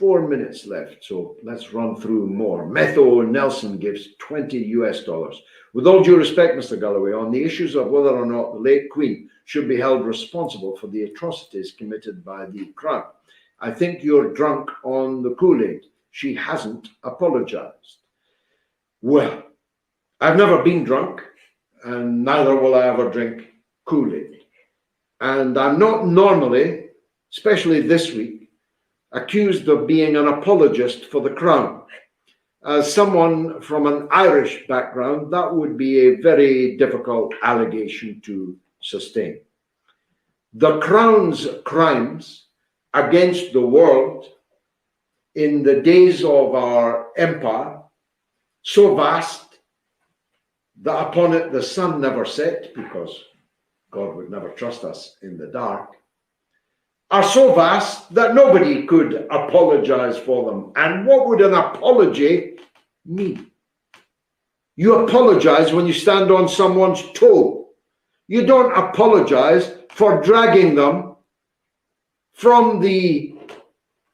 4 minutes left, so let's run through more. Metho Nelson gives $20. With all due respect, Mr. Galloway, on the issues of whether or not the late Queen should be held responsible for the atrocities committed by the Crown, I think you're drunk on the Kool-Aid. She hasn't apologized. Well, I've never been drunk, and neither will I ever drink Kool-Aid. And I'm not normally, especially this week, accused of being an apologist for the Crown. As someone from an Irish background, that would be a very difficult allegation to sustain. The Crown's crimes against the world in the days of our empire, so vast that upon it the sun never set, because God would never trust us in the dark, are so vast that nobody could apologize for them. And what would an apology mean? You apologize when you stand on someone's toe. You don't apologize for dragging them from the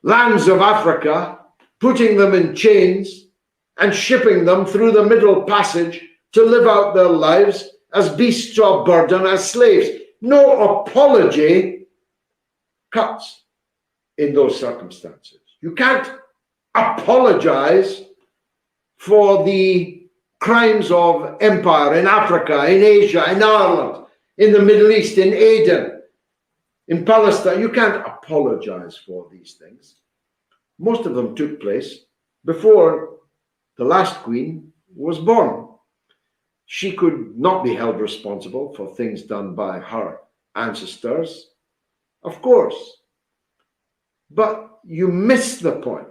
lands of Africa, putting them in chains and shipping them through the Middle Passage to live out their lives as beasts of burden, as slaves. No apology cuts in those circumstances. You can't apologize for the crimes of empire in Africa, in Asia, in Ireland, in the Middle East, in Aden, in Palestine. You can't apologize for these things. Most of them took place before the last Queen was born. She could not be held responsible for things done by her ancestors, of course. But you miss the point.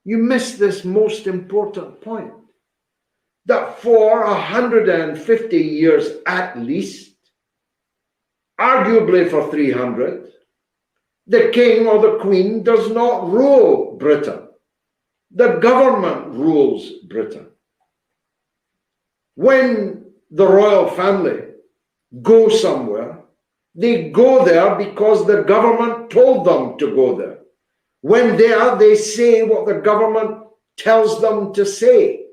You miss this most important point, that for 150 years at least, arguably for 300, the king or the queen does not rule Britain. The government rules Britain. When the royal family go somewhere, they go there because the government told them to go there. When there, they say what the government tells them to say.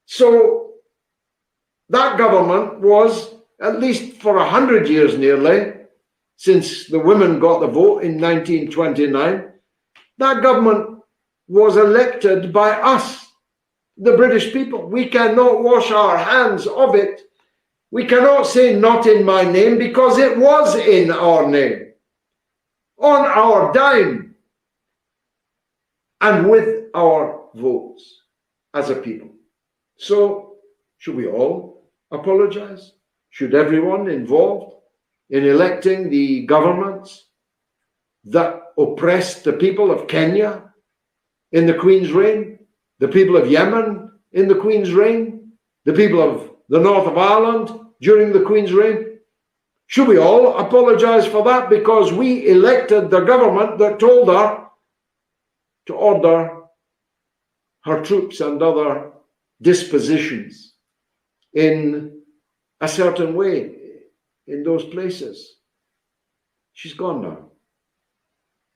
So that government was, at least for 100 years nearly, since the women got the vote in 1929, that government was elected by us, the British people. We cannot wash our hands of it. We cannot say not in my name, because it was in our name, on our dime, and with our votes as a people. So should we all apologize? Should everyone involved in electing the governments that oppressed the people of Kenya in the Queen's reign, the people of Yemen in the Queen's reign, the people of the north of Ireland during the Queen's reign, should we all apologize for that because we elected the government that told her to order her troops and other dispositions in a certain way in those places? She's gone now.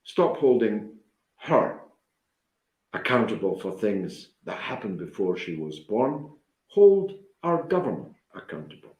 Stop holding her accountable for things that happened before she was born. Hold our government accountable.